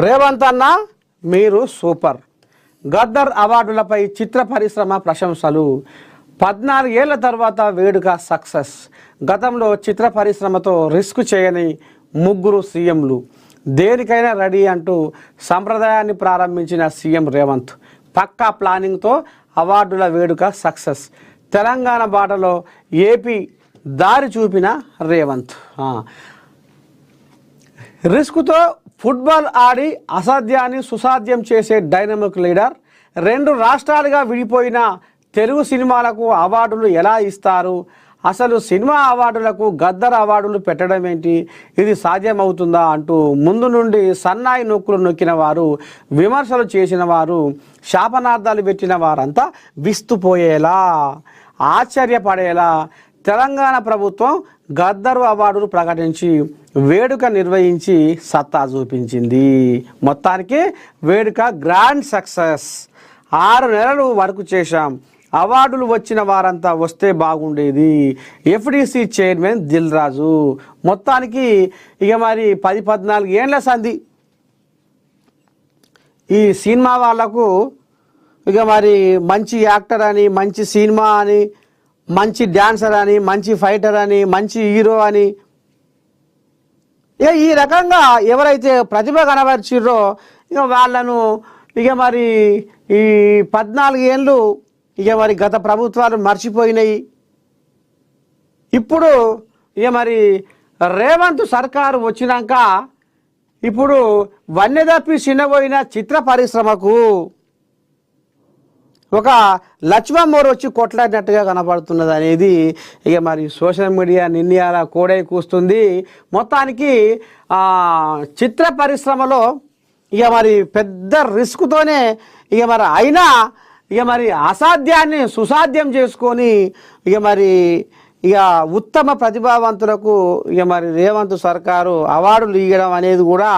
రేవంత్ అన్న మీరు సూపర్. గద్దర్ అవార్డులపై చిత్ర పరిశ్రమ ప్రశంసలు. 14 ఏళ్ల తర్వాత వేడుక సక్సెస్. గతంలో చిత్ర పరిశ్రమతో రిస్క్ చేయని ముగ్గురు సీఎంలు. దేనికైనా రెడీ అంటూ సంప్రదాయాన్ని ప్రారంభించిన సీఎం రేవంత్. పక్కా ప్లానింగ్తో అవార్డుల వేడుక సక్సెస్. తెలంగాణ బాటలో ఏపీ దారి చూపిన రేవంత్. రిస్క్తో ఫుట్బాల్ ఆడి అసాధ్యాన్ని సుసాధ్యం చేసే డైనమిక్ లీడర్. 2 రాష్ట్రాలుగా విడిపోయిన తెలుగు సినిమాలకు అవార్డులు ఎలా ఇస్తారు? అసలు సినిమా అవార్డులకు గద్దర్ అవార్డులు పెట్టడం ఏంటి? ఇది సాధ్యమవుతుందా అంటూ ముందు నుండి సన్నాయి నొక్కులు నొక్కిన వారు, విమర్శలు చేసిన వారు, శాపనార్థాలు పెట్టిన వారంతా విస్తుపోయేలా, ఆశ్చర్యపడేలా తెలంగాణ ప్రభుత్వం గద్దర్ అవార్డులు ప్రకటించి వేడుక నిర్వహించి సత్తా చూపించింది. మొత్తానికి వేడుక గ్రాండ్ సక్సెస్. 6 నెలలు వర్క్ చేశాం. అవార్డులు వచ్చిన వారంతా వస్తే బాగుండేది. FDC chairman Dil Raju. మొత్తానికి ఇక మరి 10-14 ఏళ్ల సంధి ఈ సినిమా వాళ్లకు. ఇక మరి మంచి యాక్టర్ అని, మంచి సినిమా అని, మంచి డ్యాన్సర్ అని, మంచి ఫైటర్ అని, మంచి హీరో అని, ఇక ఈ రకంగా ఎవరైతే ప్రతిభ కనబరిచిర్రో ఇక వాళ్ళను ఇక మరి ఈ 14 ఏళ్ళు ఇక మరి గత ప్రభుత్వాలు మర్చిపోయినాయి. ఇప్పుడు ఇక మరి రేవంత్ సర్కారు వచ్చినాక ఇప్పుడు వన్నెదప్పి చిన్నపోయిన చిత్ర పరిశ్రమకు ఒక లక్ష్మమ్మోరు వచ్చి కొట్లాడినట్టుగా కనపడుతున్నది అనేది ఇక మరి సోషల్ మీడియా నిన్నయాల కోడై కూస్తుంది. మొత్తానికి చిత్ర పరిశ్రమలో ఇక మరి పెద్ద రిస్క్తోనే ఇక మరి అయినా ఇక మరి అసాధ్యాన్ని సుసాధ్యం చేసుకొని ఇక మరి ఇక ఉత్తమ ప్రతిభావంతులకు ఇక మరి రేవంత్ సర్కారు అవార్డులు ఇవ్వడం అనేది కూడా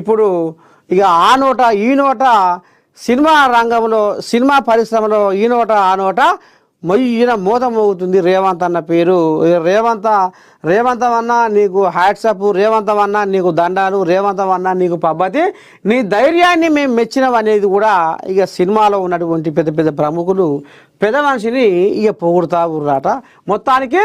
ఇప్పుడు ఇక ఆ నోట ఈ నోట సినిమా రంగంలో, సినిమా పరిశ్రమలో ఈ నోట ఆ నోట మొయ్యిన మోతమవుతుంది రేవంత్ అన్న పేరు. రేవంతమన్నా నీకు హ్యాట్సప్, రేవంతమన్నా నీకు దండాలు, రేవంతమన్నా నీకు పద్ధతి, నీ ధైర్యాన్ని మేము మెచ్చినాం అనేది కూడా ఇక సినిమాలో ఉన్నటువంటి పెద్ద పెద్ద ప్రముఖులు పెద్ద మనిషిని ఇక పొగుడుతా ఉర్రాట. మొత్తానికి